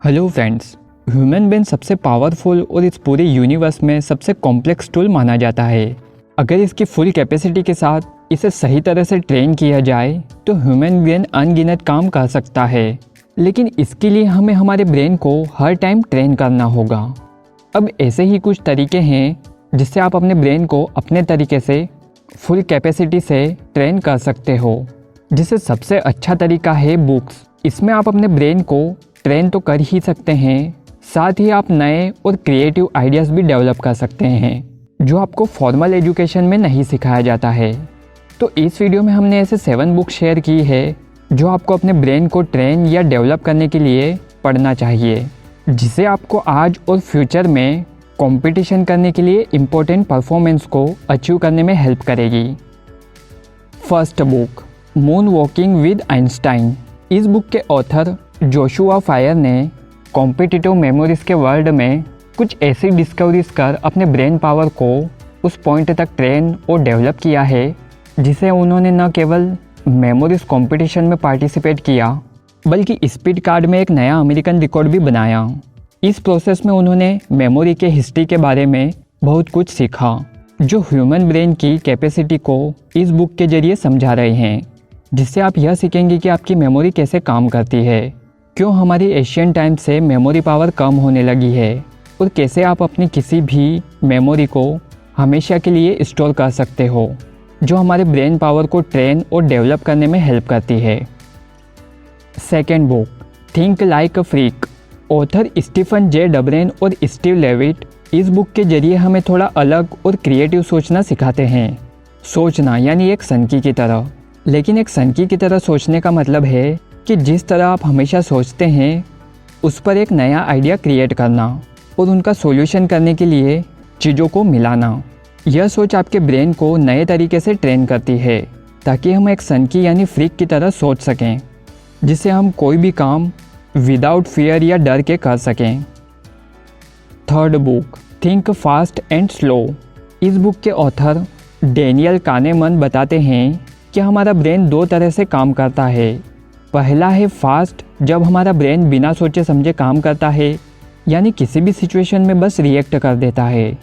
Hello friends, human brain सबसे powerful और इस पूरे यूनिवर्स में सबसे कॉम्प्लेक्स टूल माना जाता है। अगर इसकी फुल कैपेसिटी के साथ इसे सही तरह से ट्रेन किया जाए तो ह्यूमन ब्रेन अनगिनत काम कर सकता है, लेकिन इसके लिए हमें हमारे ब्रेन को हर टाइम ट्रेन करना होगा। अब ऐसे ही कुछ तरीके हैं जिससे आप अपने ब्रेन को अपने तरीके से फुल कैपेसिटी से ट्रेन कर सकते हो। जिससे सबसे अच्छा तरीका है बुक्स। इसमें आप अपने ब्रेन को ट्रेन तो कर ही सकते हैं, साथ ही आप नए और क्रिएटिव आइडियाज़ भी डेवलप कर सकते हैं जो आपको फॉर्मल एजुकेशन में नहीं सिखाया जाता है। तो इस वीडियो में हमने ऐसे 7 बुक शेयर की है जो आपको अपने ब्रेन को ट्रेन या डेवलप करने के लिए पढ़ना चाहिए, जिससे आपको आज और फ्यूचर में कंपटीशन करने के लिए इम्पोर्टेंट परफॉर्मेंस को अचीव करने में हेल्प करेगी। First book, moon walking with Einstein. इस बुक के ऑथर जोशुआ फायर ने कॉम्पिटिटिव मेमोरीज के वर्ल्ड में कुछ ऐसी डिस्कवरीज कर अपने ब्रेन पावर को उस पॉइंट तक ट्रेन और डेवलप किया है जिसे उन्होंने न केवल मेमोरीज कंपटीशन में पार्टिसिपेट किया बल्कि स्पीड कार्ड में एक नया अमेरिकन रिकॉर्ड भी बनाया। इस प्रोसेस में उन्होंने मेमोरी के हिस्ट्री के बारे में बहुत कुछ सीखा जो ह्यूमन ब्रेन की कैपेसिटी को इस बुक के जरिए समझा रहे हैं, जिससे आप यह सीखेंगे कि आपकी मेमोरी कैसे काम करती है, क्यों हमारी एशियन टाइम से मेमोरी पावर कम होने लगी है और कैसे आप अपनी किसी भी मेमोरी को हमेशा के लिए स्टोर कर सकते हो, जो हमारे ब्रेन पावर को ट्रेन और डेवलप करने में हेल्प करती है। Second book, think like a freak. Author Stephen J Dubner और स्टीव लेविट इस बुक के जरिए हमें थोड़ा अलग और क्रिएटिव सोचना सिखाते हैं। सोचना यानी एक सनकी की तरह, लेकिन एक सनकी की तरह सोचने का मतलब है कि जिस तरह आप हमेशा सोचते हैं उस पर एक नया आइडिया क्रिएट करना और उनका सॉल्यूशन करने के लिए चीज़ों को मिलाना। यह सोच आपके ब्रेन को नए तरीके से ट्रेन करती है ताकि हम एक सनकी यानी फ्रीक की तरह सोच सकें, जिससे हम कोई भी काम विदाउट फियर या डर के कर सकें। Third book, think fast and slow. इस बुक के ऑथर डेनियल कानेमन बताते हैं कि हमारा ब्रेन 2 तरह से काम करता है। पहला है फास्ट, जब हमारा ब्रेन बिना सोचे समझे काम करता है, यानी किसी भी सिचुएशन में बस रिएक्ट कर देता है।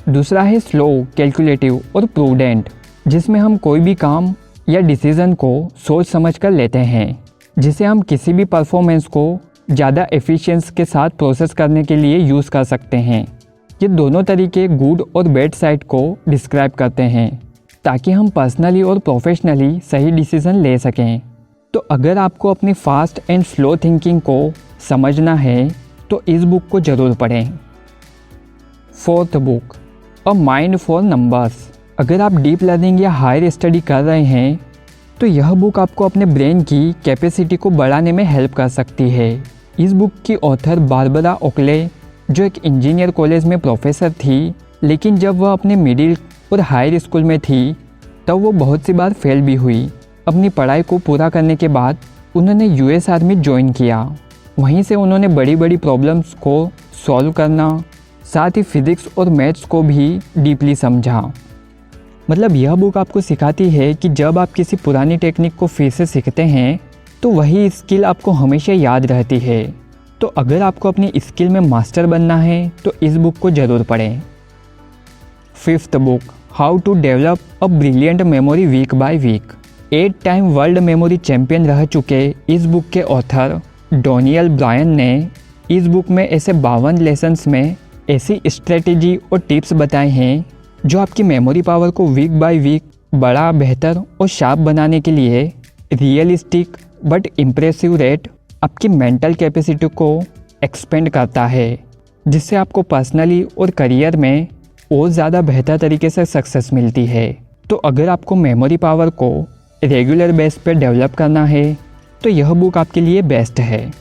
दूसरा है स्लो, कैलकुलेटिव और प्रूडेंट, जिसमें हम कोई भी काम या डिसीज़न को सोच समझ कर लेते हैं, जिसे हम किसी भी परफॉर्मेंस को ज़्यादा एफिशिएंसी के साथ प्रोसेस करने के लिए यूज़ कर सकते हैं। ये दोनों तरीके गुड और बैड साइड को डिस्क्राइब करते हैं ताकि हम पर्सनली और प्रोफेशनली सही डिसीज़न ले सकें। तो अगर आपको अपनी फास्ट एंड स्लो थिंकिंग को समझना है तो इस बुक को ज़रूर पढ़ें। Fourth book, a mind for numbers. अगर आप डीप लर्निंग या हायर स्टडी कर रहे हैं तो यह बुक आपको अपने ब्रेन की कैपेसिटी को बढ़ाने में हेल्प कर सकती है। इस बुक की ऑथर बारबरा ओकले, जो एक इंजीनियर कॉलेज में प्रोफेसर थी, लेकिन जब वह अपने मिडिल और हायर स्कूल में थी तब वो बहुत सी बार फेल भी हुई। अपनी पढ़ाई को पूरा करने के बाद उन्होंने यूएस आर्मी ज्वाइन किया। वहीं से उन्होंने बड़ी बड़ी प्रॉब्लम्स को सॉल्व करना, साथ ही फिज़िक्स और मैथ्स को भी डीपली समझा। मतलब यह बुक आपको सिखाती है कि जब आप किसी पुरानी टेक्निक को फिर से सीखते हैं तो वही स्किल आपको हमेशा याद रहती है। तो अगर आपको अपनी स्किल में मास्टर बनना है तो इस बुक को ज़रूर पढ़ें। Fifth book, how to develop a brilliant memory week by week. 8 time world memory champion रह चुके इस बुक के ऑथर डैनियल ब्रायन ने इस बुक में ऐसे 52 लेसन्स में ऐसी स्ट्रेटेजी और टिप्स बताए हैं जो आपकी मेमोरी पावर को वीक बाय वीक बड़ा, बेहतर और शार्प बनाने के लिए रियलिस्टिक बट इम्प्रेसिव रेट आपकी मेंटल कैपेसिटी को एक्सपेंड करता है, जिससे आपको पर्सनली और करियर में और ज़्यादा बेहतर तरीके से सक्सेस मिलती है। तो अगर आपको मेमोरी पावर को रेगुलर बेस पे डेवलप करना है तो यह बुक आपके लिए बेस्ट है।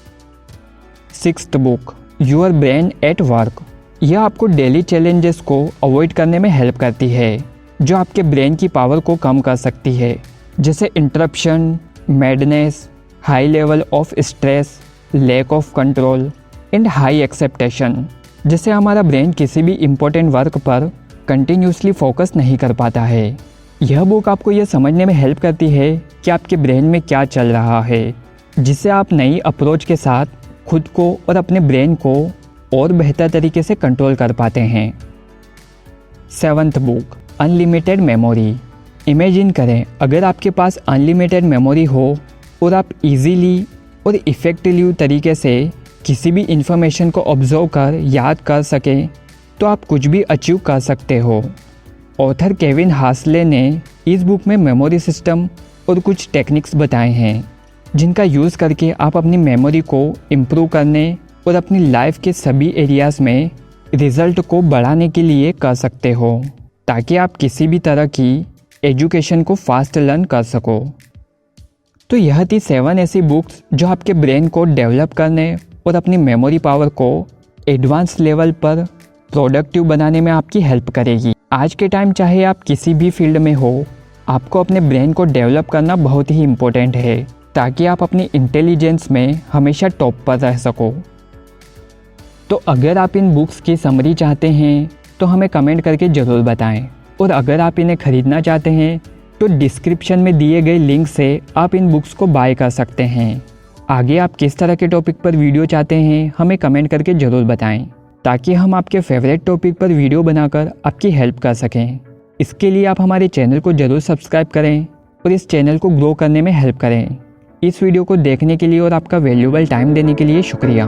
Sixth book, your brain at work. यह आपको डेली चैलेंजेस को अवॉइड करने में हेल्प करती है जो आपके ब्रेन की पावर को कम कर सकती है, जैसे interruption, madness, high level of stress, lack of control and high expectation, जिससे हमारा ब्रेन किसी भी इम्पोर्टेंट वर्क पर कंटिन्यूसली फोकस नहीं कर पाता है। यह बुक आपको यह समझने में हेल्प करती है कि आपके ब्रेन में क्या चल रहा है, जिससे आप नई अप्रोच के साथ खुद को और अपने ब्रेन को और बेहतर तरीके से कंट्रोल कर पाते हैं। 7th book, unlimited memory. Imagine करें अगर आपके पास अनलिमिटेड मेमोरी हो और आप इजीली और इफ़ेक्टिवली तरीके से किसी भी इंफॉर्मेशन को ऑब्जर्व कर याद कर सकें तो आप कुछ भी अचीव कर सकते हो। ऑथर केविन हासले ने इस बुक में मेमोरी सिस्टम और कुछ टेक्निक्स बताए हैं जिनका यूज़ करके आप अपनी मेमोरी को इम्प्रूव करने और अपनी लाइफ के सभी एरियाज़ में रिज़ल्ट को बढ़ाने के लिए कर सकते हो ताकि आप किसी भी तरह की एजुकेशन को फास्ट लर्न कर सको। तो यह थी 7 ऐसी बुक्स जो आपके ब्रेन को डेवलप करने और अपनी मेमोरी पावर को एडवांस लेवल पर प्रोडक्टिव बनाने में आपकी हेल्प करेगी। आज के टाइम चाहे आप किसी भी फील्ड में हो, आपको अपने ब्रेन को डेवलप करना बहुत ही इम्पोर्टेंट है ताकि आप अपनी इंटेलिजेंस में हमेशा टॉप पर रह सको। तो अगर आप इन बुक्स की समरी चाहते हैं तो हमें कमेंट करके ज़रूर बताएं, और अगर आप इन्हें ख़रीदना चाहते हैं तो डिस्क्रिप्शन में दिए गए लिंक से आप इन बुक्स को बाय कर सकते हैं। आगे आप किस तरह के टॉपिक पर वीडियो चाहते हैं हमें कमेंट करके ज़रूर बताएं ताकि हम आपके फेवरेट टॉपिक पर वीडियो बनाकर आपकी हेल्प कर सकें। इसके लिए आप हमारे चैनल को ज़रूर सब्सक्राइब करें और इस चैनल को ग्रो करने में हेल्प करें। इस वीडियो को देखने के लिए और आपका वैल्यूएबल टाइम देने के लिए शुक्रिया।